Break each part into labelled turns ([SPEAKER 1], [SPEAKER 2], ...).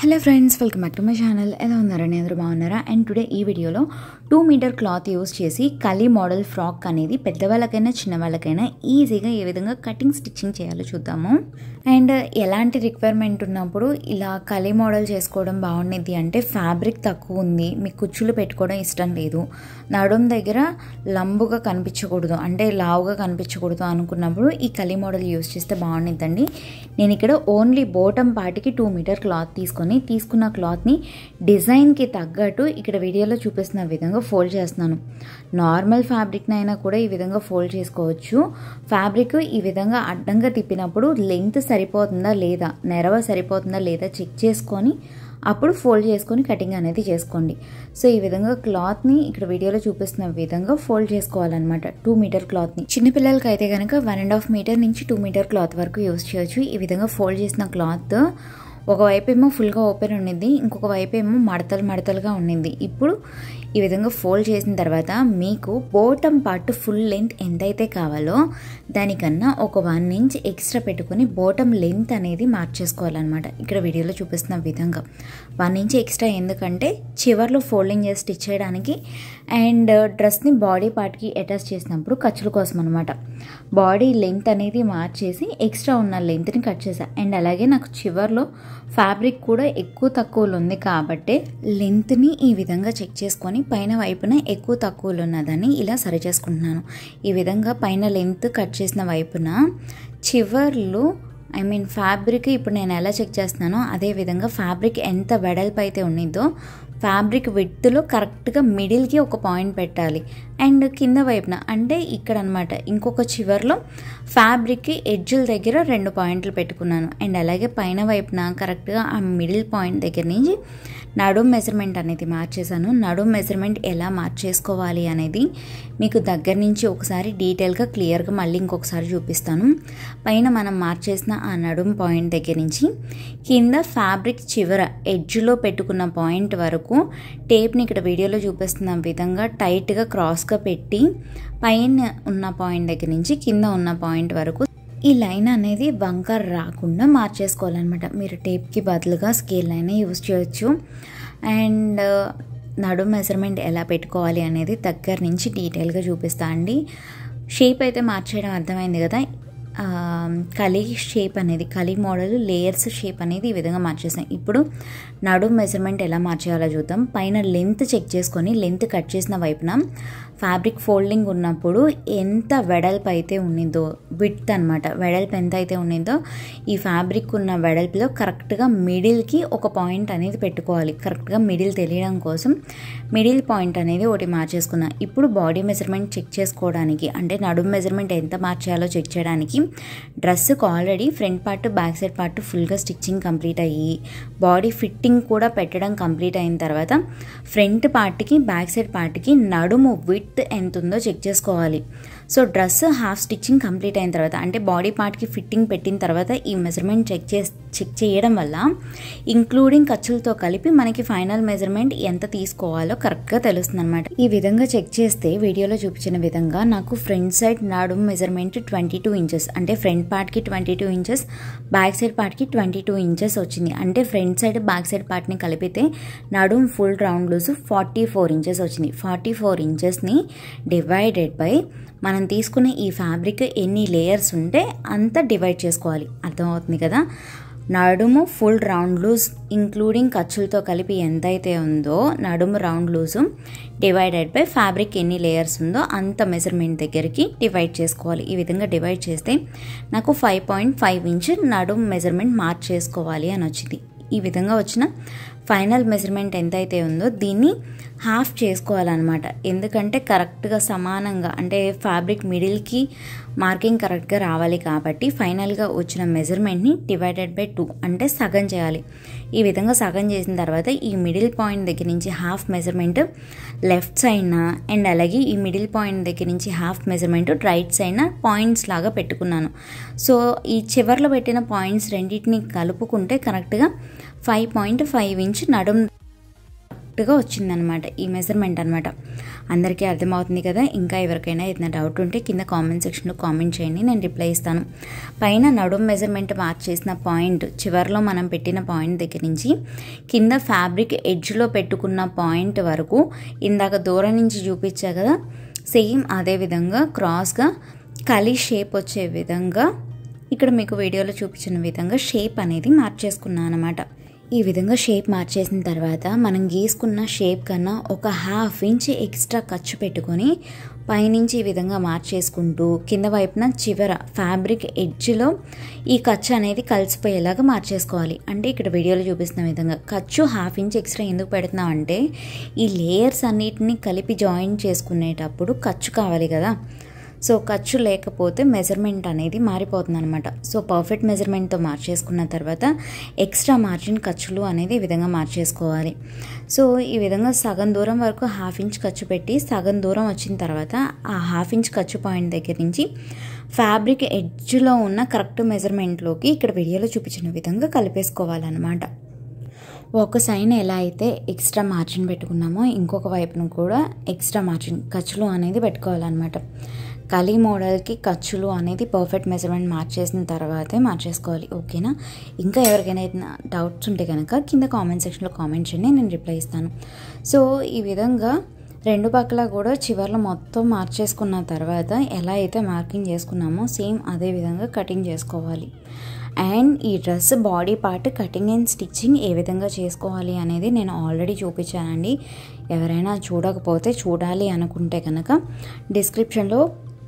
[SPEAKER 1] Hello friends, welcome back to my channel. ఎలా ఉన్నారని అందరూ బాగున్నారా? అండ్ టుడే ఈ వీడియోలో 2 మీటర్ క్లాత్ యూస్ చేసి కలీ మోడల్ ఫ్రాక్ అనేది పెద్దవాళ్ళకైనా చిన్నవాళ్ళకైనా ఈజీగా ఏ విధంగా కటింగ్ స్టిచ్చింగ్ చేయాలో చూద్దాము. అండ్ ఎలాంటి రిక్వైర్మెంట్ ఉన్నప్పుడు ఇలా కలీ మోడల్ చేసుకోవడం బాగుండేది అంటే ఫ్యాబ్రిక్ తక్కువ ఉంది, మీకు కుచ్చులు పెట్టుకోవడం ఇష్టం లేదు, నడుం దగ్గర లంబుగా కనిపించకూడదు అంటే లావుగా కనిపించకూడదు అనుకున్నప్పుడు ఈ కలీ మోడల్ యూస్ చేస్తే బాగుండిద్దండి. నేను ఇక్కడ ఓన్లీ బోటం పార్ట్కి 2 మీటర్ క్లాత్ తీసుకున్న క్లాత్ని డిజైన్కి తగ్గట్టు ఇక్కడ వీడియోలో చూపిస్తున్న విధంగా ఫోల్డ్ చేస్తున్నాను. నార్మల్ ఫ్యాబ్రిక్ని అయినా కూడా ఈ విధంగా ఫోల్డ్ చేసుకోవచ్చు. ఫ్యాబ్రిక్ ఈ విధంగా అడ్డంగా తిప్పినప్పుడు లెంగ్త్ సరిపోతుందా లేదా, నెరవ సరిపోతుందా లేదా చెక్ చేసుకొని అప్పుడు ఫోల్డ్ చేసుకొని కటింగ్ అనేది చేసుకోండి. సో ఈ విధంగా క్లాత్ని ఇక్కడ వీడియోలో చూపిస్తున్న విధంగా ఫోల్డ్ చేసుకోవాలన్నమాట. 2 మీటర్ క్లాత్ని చిన్నపిల్లలకి అయితే కనుక 1.5 మీటర్ నుంచి 2 మీటర్ క్లాత్ వరకు యూజ్ చేయొచ్చు. ఈ విధంగా ఫోల్డ్ చేసిన క్లాత్ ఒకవైపు ఏమో ఫుల్గా ఓపెన్ ఉండింది, ఇంకొక వైపు ఏమో మడతలుగా ఉండింది. ఇప్పుడు ఈ విధంగా ఫోల్డ్ చేసిన తర్వాత మీకు బోటం పార్ట్ ఫుల్ లెంత్ ఎంతైతే కావాలో దానికన్నా ఒక 1 ఇంచ్ ఎక్స్ట్రా పెట్టుకొని బోటం లెంత్ అనేది మార్చేసుకోవాలన్నమాట. ఇక్కడ వీడియోలో చూపిస్తున్న విధంగా 1 ఇంచ్ ఎక్స్ట్రా, ఎందుకంటే చివర్లో ఫోల్డింగ్ చేసి స్టిచ్ చేయడానికి అండ్ డ్రెస్ని బాడీ పార్ట్కి అటాచ్ చేసినప్పుడు ఖర్చుల కోసం అనమాట. బాడీ లెంత్ అనేది మార్చేసి ఎక్స్ట్రా ఉన్న లెంత్ని కట్ చేశాను. అండ్ అలాగే నాకు చివర్లో ఫ్యాబ్రిక్ కూడా ఎక్కువ తక్కువలు ఉంది కాబట్టి లెంత్ని ఈ విధంగా చెక్ చేసుకొని పైన వైపున ఎక్కువ తక్కువలు ఉన్నదని ఇలా సరి చేసుకుంటున్నాను. ఈ విధంగా పైన లెంత్ కట్ చేసిన వైపున చివర్లు ఫ్యాబ్రిక్ ఇప్పుడు నేను ఎలా చెక్ చేస్తున్నానో అదే విధంగా ఫ్యాబ్రిక్ ఎంత వెడల్పు అయితే ఉన్నదో ఫ్యాబ్రిక్ విడ్త్లో కరెక్ట్గా మిడిల్కి ఒక పాయింట్ పెట్టాలి. అండ్ కింద వైపున అంటే ఇక్కడ అనమాట ఇంకొక చివర్లో ఫ్యాబ్రిక్కి ఎడ్జుల దగ్గర 2 పాయింట్లు పెట్టుకున్నాను. అండ్ అలాగే పైన వైపున కరెక్ట్గా ఆ మిడిల్ పాయింట్ దగ్గర నుంచి నడుం మెజర్మెంట్ అనేది మార్చేసాను. నడుం మెజర్మెంట్ ఎలా మార్చేసుకోవాలి అనేది మీకు దగ్గర నుంచి ఒకసారి డీటెయిల్గా క్లియర్గా మళ్ళీ ఇంకొకసారి చూపిస్తాను. పైన మనం మార్చేసిన ఆ నడుం పాయింట్ దగ్గర నుంచి కింద ఫ్యాబ్రిక్ చివర ఎడ్జ్లో పెట్టుకున్న పాయింట్ వరకు టేప్ని ఇక్కడ వీడియోలో చూపిస్తున్న విధంగా టైట్గా క్రాస్గా పెట్టి పైన ఉన్న పాయింట్ దగ్గర నుంచి కింద ఉన్న పాయింట్ వరకు ఈ లైన్ అనేది వంకర్ రాకుండా మార్చేసుకోవాలన్నమాట. మీరు టేప్కి బదులుగా స్కేల్ లైన్ యూజ్ చేయొచ్చు. అండ్ నడుం మెజర్మెంట్ ఎలా పెట్టుకోవాలి అనేది దగ్గర నుంచి డీటెయిల్గా చూపిస్తా అండి. షేప్ అయితే మార్చేయడం అర్థమైంది కదా. కలీ షేప్ అనేది కలీ మోడల్ లేయర్స్ షేప్ అనేది ఈ విధంగా మార్చేసాం. ఇప్పుడు నడుం మెజర్మెంట్ ఎలా మార్చేయాలో చూద్దాం. పైన లెంత్ చెక్ చేసుకొని లెంత్ కట్ చేసిన వైపున ఫ్యాబ్రిక్ ఫోల్డింగ్ ఉన్నప్పుడు ఎంత వెడల్పు అయితే ఉన్నదో విడ్త్ అనమాట, వెడల్పు ఎంత అయితే ఉన్నదో ఈ ఫ్యాబ్రిక్ ఉన్న వెడల్పులో కరెక్ట్గా మిడిల్కి ఒక పాయింట్ అనేది పెట్టుకోవాలి. కరెక్ట్గా మిడిల్ తెలియడం కోసం మిడిల్ పాయింట్ అనేది ఒకటి మార్చేసుకున్నాం. ఇప్పుడు బాడీ మెజర్మెంట్ చెక్ చేసుకోవడానికి అంటే నడుం మెజర్మెంట్ ఎంత మార్చేయాలో చెక్ చేయడానికి డ్రెస్కి already front part back side part ఫుల్గా స్టిచ్చింగ్ కంప్లీట్ అయ్యి బాడీ ఫిట్టింగ్ కూడా పెట్టడం కంప్లీట్ అయిన తర్వాత ఫ్రంట్ పార్ట్కి బ్యాక్ సైడ్ పార్ట్కి నడుము విడ్త్ ఎంత ఉందో చెక్ చేసుకోవాలి. So dress half stitching complete అయిన తర్వాత అంటే బాడీ పార్ట్కి ఫిట్టింగ్ పెట్టిన తర్వాత ఈ మెజర్మెంట్ చెక్ చేయడం వల్ల ఇంక్లూడింగ్ ఖర్చులతో కలిపి మనకి ఫైనల్ మెజర్మెంట్ ఎంత తీసుకోవాలో కరెక్ట్గా తెలుస్తుంది అనమాట. ఈ విధంగా చెక్ చేస్తే వీడియోలో చూపించిన విధంగా నాకు ఫ్రంట్ సైడ్ నడుము మెజర్మెంట్ 22 ఇంచెస్ అంటే ఫ్రంట్ పార్ట్కి 22 ఇంచెస్, బ్యాక్ సైడ్ పార్ట్కి 22 ఇంచెస్ వచ్చింది. అంటే ఫ్రంట్ సైడ్ బ్యాక్ సైడ్ పార్ట్ని కలిపితే నడుము ఫుల్ రౌండ్ లూజ్ 44 ఇంచెస్ వచ్చింది. 44 ఇంచెస్ని డివైడెడ్ బై మనం తీసుకున్న ఈ ఫ్యాబ్రిక్ ఎన్ని లేయర్స్ ఉంటే అంత డివైడ్ చేసుకోవాలి. అర్థమవుతుంది కదా. నడుము ఫుల్ రౌండ్ లూజ్ ఇంక్లూడింగ్ ఖర్చులతో కలిపి ఎంతైతే ఉందో నడుము round loose divided by fabric ఎన్ని లేయర్స్ ఉందో అంత మెజర్మెంట్ దగ్గరికి డివైడ్ చేసుకోవాలి. ఈ విధంగా డివైడ్ చేస్తే నాకు 5.5 ఇంచ్ నడుము మెజర్మెంట్ మార్చేసుకోవాలి అని వచ్చింది. ఈ విధంగా వచ్చిన ఫైనల్ మెజర్మెంట్ ఎంతైతే ఉందో దీన్ని హాఫ్ చేసుకోవాలన్నమాట. ఎందుకంటే కరెక్ట్గా సమానంగా అంటే ఫ్యాబ్రిక్ మిడిల్కి మార్కింగ్ కరెక్ట్గా రావాలి కాబట్టి ఫైనల్గా వచ్చిన మెజర్మెంట్ని డివైడెడ్ బై 2 అంటే సగం చేయాలి. ఈ విధంగా సగం చేసిన తర్వాత ఈ మిడిల్ పాయింట్ దగ్గర నుంచి హాఫ్ మెజర్మెంట్ లెఫ్ట్ సైడ్న అండ్ అలాగే ఈ మిడిల్ పాయింట్ దగ్గర నుంచి హాఫ్ మెజర్మెంట్ రైట్ సైడ్న పాయింట్స్ లాగా పెట్టుకున్నాను. సో ఈ చివర్లో పెట్టిన పాయింట్స్ రెండింటిని కలుపుకుంటే కరెక్ట్గా 5.5 ఇంచ్ నడుం కరెక్ట్గా వచ్చిందనమాట ఈ మెజర్మెంట్ అనమాట. అందరికీ అర్థమవుతుంది కదా. ఇంకా ఎవరికైనా ఏదైనా డౌట్ ఉంటే కింద కామెంట్ సెక్షన్లో కామెంట్ చేయండి, నేను రిప్లై ఇస్తాను. పైన నడుము మెజర్మెంట్ మార్క్ చేసిన పాయింట్ చివరిలో మనం పెట్టిన పాయింట్ దగ్గర నుంచి కింద ఫ్యాబ్రిక్ ఎడ్జ్లో పెట్టుకున్న పాయింట్ వరకు ఇందాక దూరం నుంచి చూపించా కదా, సేమ్ అదే విధంగా క్రాస్గా కలి షేప్ వచ్చే విధంగా ఇక్కడ మీకు వీడియోలో చూపించిన విధంగా షేప్ అనేది మార్చేసుకున్నాను అనమాట. ఈ విధంగా షేప్ మార్చేసిన తర్వాత మనం గీసుకున్న షేప్ కన్నా ఒక 1/2 ఇంచ్ ఎక్స్ట్రా ఖర్చు పెట్టుకొని పైనుంచి ఈ విధంగా మార్చేసుకుంటూ కింద వైపున చివర ఫ్యాబ్రిక్ ఎడ్జ్లో ఈ ఖర్చు అనేది కలిసిపోయేలాగా మార్చేసుకోవాలి. అంటే ఇక్కడ వీడియోలో చూపిస్తున్న విధంగా ఖర్చు 1/2 ఇంచ్ ఎక్స్ట్రా ఎందుకు పెడుతున్నాం అంటే ఈ లేయర్స్ అన్నిటిని కలిపి జాయిన్ చేసుకునేటప్పుడు ఖర్చు కావాలి కదా. సో ఖర్చు లేకపోతే మెజర్మెంట్ అనేది మారిపోతుంది అనమాట. సో పర్ఫెక్ట్ మెజర్మెంట్తో మార్చేసుకున్న తర్వాత ఎక్స్ట్రా మార్జిన్ ఖర్చులు అనేది ఈ విధంగా మార్చేసుకోవాలి. సో ఈ విధంగా సగం దూరం వరకు 1/2 ఇంచ్ ఖర్చు పెట్టి సగం దూరం వచ్చిన తర్వాత ఆ 1/2 ఇంచ్ ఖర్చు పాయింట్ దగ్గర నుంచి ఫ్యాబ్రిక్ ఎడ్జ్లో ఉన్న కరెక్ట్ మెజర్మెంట్లోకి ఇక్కడ వీడియోలో చూపించిన విధంగా కలిపేసుకోవాలన్నమాట. ఒక సైడ్ ఎలా అయితే ఎక్స్ట్రా మార్జిన్ పెట్టుకున్నామో ఇంకొక వైపును కూడా ఎక్స్ట్రా మార్జిన్ ఖర్చులు అనేది పెట్టుకోవాలన్నమాట. కలీ మోడల్కి ఖర్చులు అనేది పర్ఫెక్ట్ మెజర్మెంట్ మార్చేసిన తర్వాతే మార్చేసుకోవాలి. ఓకేనా. ఇంకా ఎవరికైనా ఏదైనా డౌట్స్ ఉంటే కనుక కింద కామెంట్ సెక్షన్లో కామెంట్ చేయండి, నేను రిప్లై ఇస్తాను. సో ఈ విధంగా రెండు పక్కల కూడా చివర్లో మొత్తం మార్చేసుకున్న తర్వాత ఎలా అయితే మార్కింగ్ చేసుకున్నామో సేమ్ అదే విధంగా కటింగ్ చేసుకోవాలి. అండ్ ఈ dress body part cutting and stitching ఏ విధంగా చేసుకోవాలి అనేది నేను ఆల్రెడీ చూపించానండి. ఎవరైనా చూడకపోతే చూడాలి అనుకుంటే కనుక డిస్క్రిప్షన్లో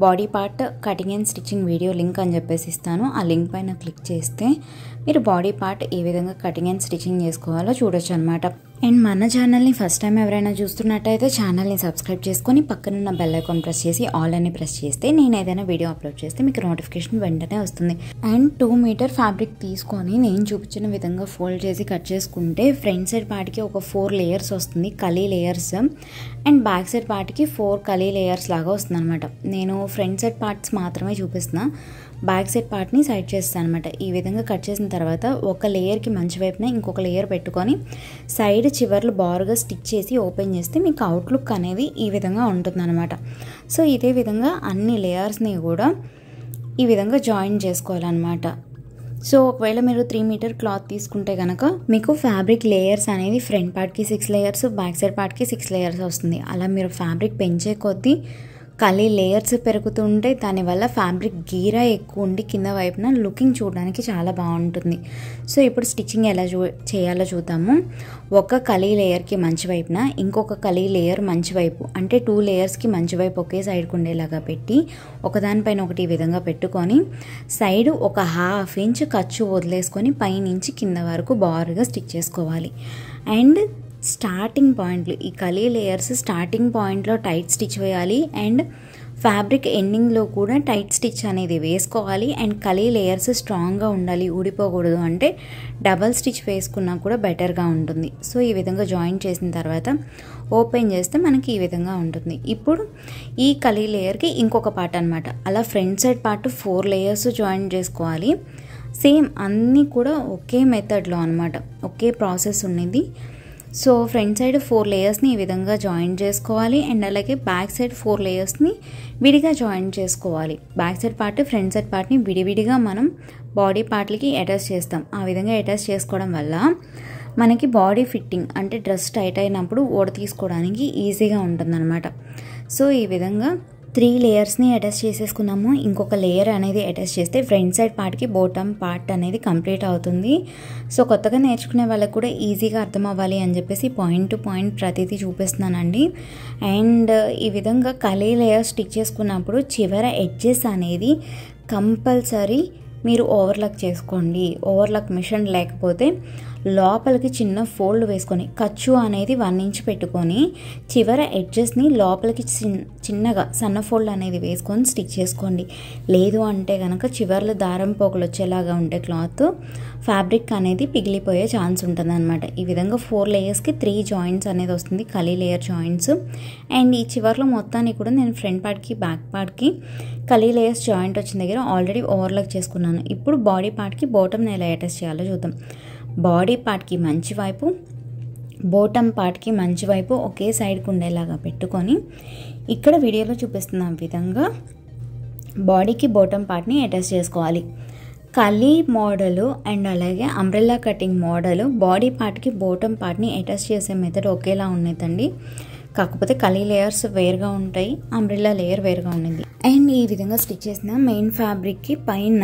[SPEAKER 1] body part cutting and stitching video link అని చెప్పేసి ఇస్తాను. ఆ లింక్ పైన క్లిక్ చేస్తే మీరు బాడీ పార్ట్ ఏ విధంగా కటింగ్ అండ్ స్టిచ్చింగ్ చేసుకోవాలో చూడొచ్చు అనమాట. అండ్ మన ఛానల్ని ఫస్ట్ టైం ఎవరైనా చూస్తున్నట్టయితే ఛానల్ని సబ్స్క్రైబ్ చేసుకొని పక్కనున్న బెల్ ఐకాన్ ప్రెస్ చేసి ఆల్ అని ప్రెస్ చేస్తే నేను ఏదైనా వీడియో అప్లోడ్ చేస్తే మీకు నోటిఫికేషన్ వెంటనే వస్తుంది. అండ్ 2 మీటర్ ఫ్యాబ్రిక్ తీసుకొని నేను చూపించిన విధంగా ఫోల్డ్ చేసి కట్ చేసుకుంటే ఫ్రంట్ సైడ్ పార్ట్కి ఒక 4 లేయర్స్ వస్తుంది, కలీ లేయర్స్. అండ్ బ్యాక్ సైడ్ పార్ట్కి 4 కలీ లేయర్స్ లాగా వస్తుంది అనమాట. నేను ఫ్రంట్ సైడ్ పార్ట్స్ మాత్రమే చూపిస్తున్నా, బ్యాక్ సైడ్ పార్ట్ని సైడ్ చేస్తాను అనమాట. ఈ విధంగా కట్ చేసిన తర్వాత ఒక లేయర్కి మంచి వైపున ఇంకొక లేయర్ పెట్టుకొని సైడ్ చివర్లు బారుగా స్టిచ్ చేసి ఓపెన్ చేస్తే మీకు అవుట్లుక్ అనేది ఈ విధంగా ఉంటుందన్నమాట. సో ఇదే విధంగా అన్ని లేయర్స్ని కూడా ఈ విధంగా జాయిన్ చేసుకోవాలన్నమాట. సో ఒకవేళ మీరు 3 మీటర్ క్లాత్ తీసుకుంటే కనుక మీకు ఫ్యాబ్రిక్ లేయర్స్ అనేది ఫ్రంట్ పార్ట్కి 6 లేయర్స్, బ్యాక్ సైడ్ పార్ట్కి 6 లేయర్స్ వస్తుంది. అలా మీరు ఫ్యాబ్రిక్ పెంచే కొద్దీ కలీ లేయర్స్ పెరుగుతుంటే దానివల్ల ఫ్యాబ్రిక్ గీరా ఎక్కువ ఉండి కింద వైపున లుకింగ్ చూడడానికి చాలా బాగుంటుంది. సో ఇప్పుడు స్టిచ్చింగ్ ఎలా చేయాలో చూద్దాము. ఒక కలీ లేయర్కి మంచి వైపున ఇంకొక కలీ లేయర్ మంచి వైపు, అంటే 2 లేయర్స్కి మంచి వైపు ఒకే సైడ్కి ఉండేలాగా పెట్టి ఒకదానిపైన ఒకటి ఈ విధంగా పెట్టుకొని సైడ్ ఒక 1/2 ఇంచ్ ఖర్చు వదిలేసుకొని పైనుంచి కింద వరకు బారుగా స్టిచ్ చేసుకోవాలి. అండ్ స్టార్టింగ్ పాయింట్లు ఈ కలీ లేయర్స్ స్టార్టింగ్ పాయింట్లో టైట్ స్టిచ్ వేయాలి అండ్ ఫ్యాబ్రిక్ ఎండింగ్లో కూడా టైట్ స్టిచ్ అనేది వేసుకోవాలి. అండ్ కలీ లేయర్స్ స్ట్రాంగ్గా ఉండాలి, ఊడిపోకూడదు. అంటే డబల్ స్టిచ్ వేసుకున్నా కూడా బెటర్గా ఉంటుంది. సో ఈ విధంగా జాయిన్ చేసిన తర్వాత ఓపెన్ చేస్తే మనకి ఈ విధంగా ఉంటుంది. ఇప్పుడు ఈ కలీ లేయర్కి ఇంకొక పార్ట్ అనమాట. అలా front side part 4 layers join చేసుకోవాలి. సేమ్ అన్నీ కూడా ఒకే మెథడ్లో అనమాట, ఒకే ప్రాసెస్ ఉన్నది. సో ఫ్రంట్ సైడ్ 4 లేయర్స్ని ఈ విధంగా జాయిన్ చేసుకోవాలి. అండ్ అలాగే బ్యాక్ సైడ్ 4 లేయర్స్ని విడిగా జాయిన్ చేసుకోవాలి. Back side part front side పార్ట్ని విడివిడిగా మనం బాడీ పార్ట్లకి అటాచ్ చేస్తాం. ఆ విధంగా అటాచ్ చేసుకోవడం వల్ల మనకి బాడీ ఫిట్టింగ్ అంటే డ్రెస్ టైట్ అయినప్పుడు ఓడ తీసుకోవడానికి ఈజీగా ఉంటుందన్నమాట. సో ఈ విధంగా 3 లేయర్స్ని అటాచ్ చేసేసుకున్నాము. ఇంకొక లేయర్ అనేది అటాచ్ చేస్తే ఫ్రంట్ సైడ్ పార్ట్కి బాటమ్ పార్ట్ అనేది కంప్లీట్ అవుతుంది. సో కొత్తగా నేర్చుకునే వాళ్ళకి కూడా ఈజీగా అర్థం అవ్వాలి అని చెప్పేసి పాయింట్ టు పాయింట్ ప్రతిదీ చూపిస్తున్నానండి. అండ్ ఈ విధంగా కలీ లేయర్ స్టిచ్ చేసుకున్నప్పుడు చివర ఎడ్జెస్ అనేది కంపల్సరీ మీరు ఓవర్లాక్ చేసుకోండి. ఓవర్లాక్ మిషన్ లేకపోతే లోపలికి చిన్న ఫోల్డ్ వేసుకొని ఖర్చు అనేది 1 ఇంచ్ పెట్టుకొని చివర ఎడ్జెస్ని లోపలికి చిన్నగా సన్న ఫోల్డ్ అనేది వేసుకొని స్టిచ్ చేసుకోండి. లేదు అంటే కనుక చివర్లు దారం పోగులు వచ్చేలాగా ఉంటే క్లాత్ ఫ్యాబ్రిక్ అనేది పిగిలిపోయే ఛాన్స్ ఉంటుంది అనమాట. ఈ విధంగా 4 లేయర్స్కి 3 జాయింట్స్ అనేది వస్తుంది, కలీ లేయర్ జాయింట్స్. అండ్ ఈ చివర్లో మొత్తాన్ని కూడా నేను ఫ్రంట్ పార్ట్కి బ్యాక్ పార్ట్కి కలీ లేయర్స్ జాయింట్ వచ్చిన దగ్గర ఆల్రెడీ ఓవర్లాక్ చేసుకున్నాను. ఇప్పుడు బాడీ పార్ట్కి బాటమ్ని ఎలా అటాచ్ చేయాలో చూద్దాం. బాడీ పార్ట్కి మంచి వైపు బోటమ్ పార్ట్కి మంచి వైపు ఒకే సైడ్కి ఉండేలాగా పెట్టుకొని ఇక్కడ వీడియోలో చూపిస్తున్న విధంగా బాడీకి బోటమ్ పార్ట్ని అటాచ్ చేసుకోవాలి. కలీ మోడలు అండ్ అలాగే అంబ్రెల్లా కటింగ్ మోడలు బాడీ పార్ట్కి బోటమ్ పార్ట్ని అటాచ్ చేసే మెథడ్ ఒకేలా ఉండేదండి. కాకపోతే కలీ లేయర్స్ వేరుగా ఉంటాయి, అంబ్రెల్లా లేయర్ వేరుగా ఉండింది. అండ్ ఈ విధంగా స్టిచ్ చేసిన మెయిన్ ఫ్యాబ్రిక్కి పైన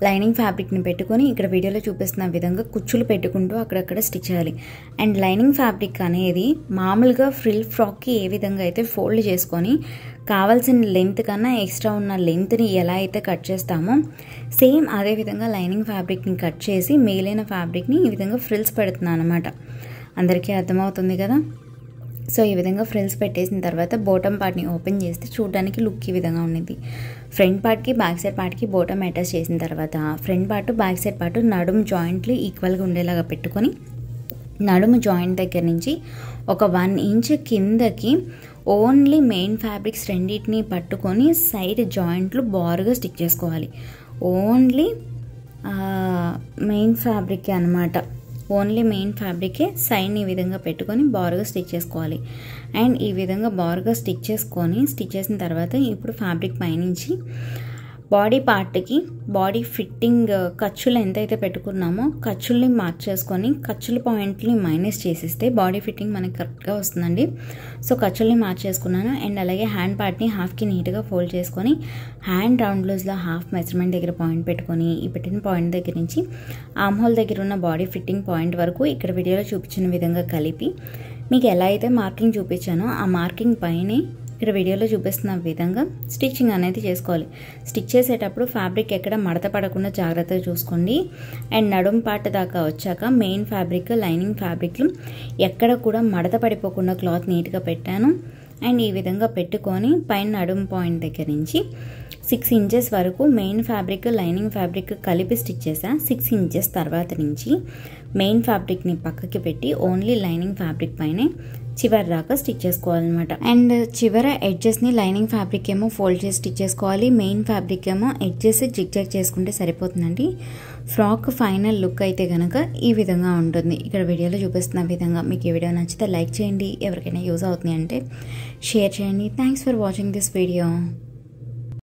[SPEAKER 1] లైనింగ్ ఫ్యాబ్రిక్ని పెట్టుకొని ఇక్కడ వీడియోలో చూపిస్తున్న విధంగా కుచ్చులు పెట్టుకుంటూ అక్కడక్కడ స్టిచ్ చేయాలి. అండ్ లైనింగ్ ఫ్యాబ్రిక్ అనేది మామూలుగా ఫ్రిల్ ఫ్రాక్కి ఏ విధంగా అయితే ఫోల్డ్ చేసుకొని కావాల్సిన లెంత్ కన్నా ఎక్స్ట్రా ఉన్న లెంత్ని ఎలా అయితే కట్ చేస్తామో సేమ్ అదే విధంగా లైనింగ్ ఫ్యాబ్రిక్ని కట్ చేసి మిగిలిన ఫ్యాబ్రిక్ని ఈ విధంగా ఫ్రిల్స్ పెడుతున్నాను అనమాట. అందరికీ అర్థమవుతుంది కదా. సో ఈ విధంగా ఫ్రిల్స్ పెట్టేసిన తర్వాత బోటమ్ పార్ట్ని ఓపెన్ చేస్తే చూడడానికి లుక్ ఈ విధంగా ఉండింది. ఫ్రంట్ పార్ట్కి బ్యాక్ సైడ్ పార్ట్కి బోటమ్ అటాచ్ చేసిన తర్వాత front part back side part నడుము జాయింట్లు ఈక్వల్గా ఉండేలాగా పెట్టుకొని నడుము జాయింట్ దగ్గర నుంచి ఒక 1 ఇంచ్ కిందకి ఓన్లీ మెయిన్ ఫ్యాబ్రిక్స్ రెండింటిని పట్టుకొని సైడ్ జాయింట్లు బారుగా స్టిచ్ చేసుకోవాలి. ఓన్లీ మెయిన్ ఫ్యాబ్రిక్ అనమాట. ఓన్లీ మెయిన్ ఫ్యాబ్రికే సైడ్ని ఈ విధంగా పెట్టుకొని బారుగా స్టిచ్ చేసుకోవాలి. అండ్ ఈ విధంగా బారుగా స్టిచ్ చేసిన తర్వాత ఇప్పుడు ఫ్యాబ్రిక్ పైనుంచి బాడీ పార్ట్కి బాడీ ఫిట్టింగ్ ఖర్చులు ఎంతైతే పెట్టుకున్నామో ఖర్చుల్ని మార్చేసుకొని ఖర్చుల పాయింట్ని మైనస్ చేసిస్తే బాడీ ఫిట్టింగ్ మనకి కరెక్ట్గా వస్తుందండి. సో ఖర్చుల్ని మార్చేసుకున్నాను. అండ్ అలాగే హ్యాండ్ పార్ట్ని హాఫ్కి నీట్గా ఫోల్డ్ చేసుకొని హ్యాండ్ రౌండ్ లూజ్లో హాఫ్ మెజర్మెంట్ దగ్గర పాయింట్ పెట్టుకొని ఈ పెట్టిన పాయింట్ దగ్గర నుంచి ఆర్మ్ హోల్ దగ్గర ఉన్న బాడీ ఫిట్టింగ్ పాయింట్ వరకు ఇక్కడ వీడియోలో చూపించిన విధంగా కలిపి మీకు ఎలా అయితే మార్కింగ్ చూపించానో ఆ మార్కింగ్ పైనే ఇక్కడ వీడియోలో చూపిస్తున్న విధంగా స్టిచ్చింగ్ అనేది చేసుకోవాలి. స్టిచ్ చేసేటప్పుడు ఫ్యాబ్రిక్ ఎక్కడ మడత పడకుండా జాగ్రత్తగా చూసుకోండి. అండ్ నడుం పార్ట్ దాకా వచ్చాక మెయిన్ ఫ్యాబ్రిక్ లైనింగ్ ఫ్యాబ్రిక్లు ఎక్కడ కూడా మడత పడిపోకుండా క్లాత్ నీట్గా పెట్టాను. అండ్ ఈ విధంగా పెట్టుకొని పైన నడుం పాయింట్ దగ్గర నుంచి 6 ఇంచెస్ వరకు మెయిన్ ఫ్యాబ్రిక్ లైనింగ్ ఫ్యాబ్రిక్ కలిపి స్టిచ్ చేసా. 6 ఇంచెస్ తర్వాత నుంచి మెయిన్ ఫ్యాబ్రిక్ని పక్కకి పెట్టి ఓన్లీ లైనింగ్ ఫ్యాబ్రిక్ పైనే చివరి దాకా స్టిచ్ చేసుకోవాలన్నమాట. అండ్ చివర ఎడ్జెస్ని లైనింగ్ ఫ్యాబ్రిక్ ఏమో ఫోల్డ్ చేసి స్టిచ్ చేసుకోవాలి. మెయిన్ ఫ్యాబ్రిక్ ఏమో ఎడ్జెస్ జిగ్జాగ్ చేసుకుంటే సరిపోతుందండి. ఫ్రాక్ ఫైనల్ లుక్ అయితే కనుక ఈ విధంగా ఉంటుంది. ఇక్కడ వీడియోలో చూపిస్తున్న విధంగా మీకు ఈ వీడియో నచ్చితే లైక్ చేయండి. ఎవరికైనా యూజ్ అవుతుంది అంటే షేర్ చేయండి. Thanks for watching this video.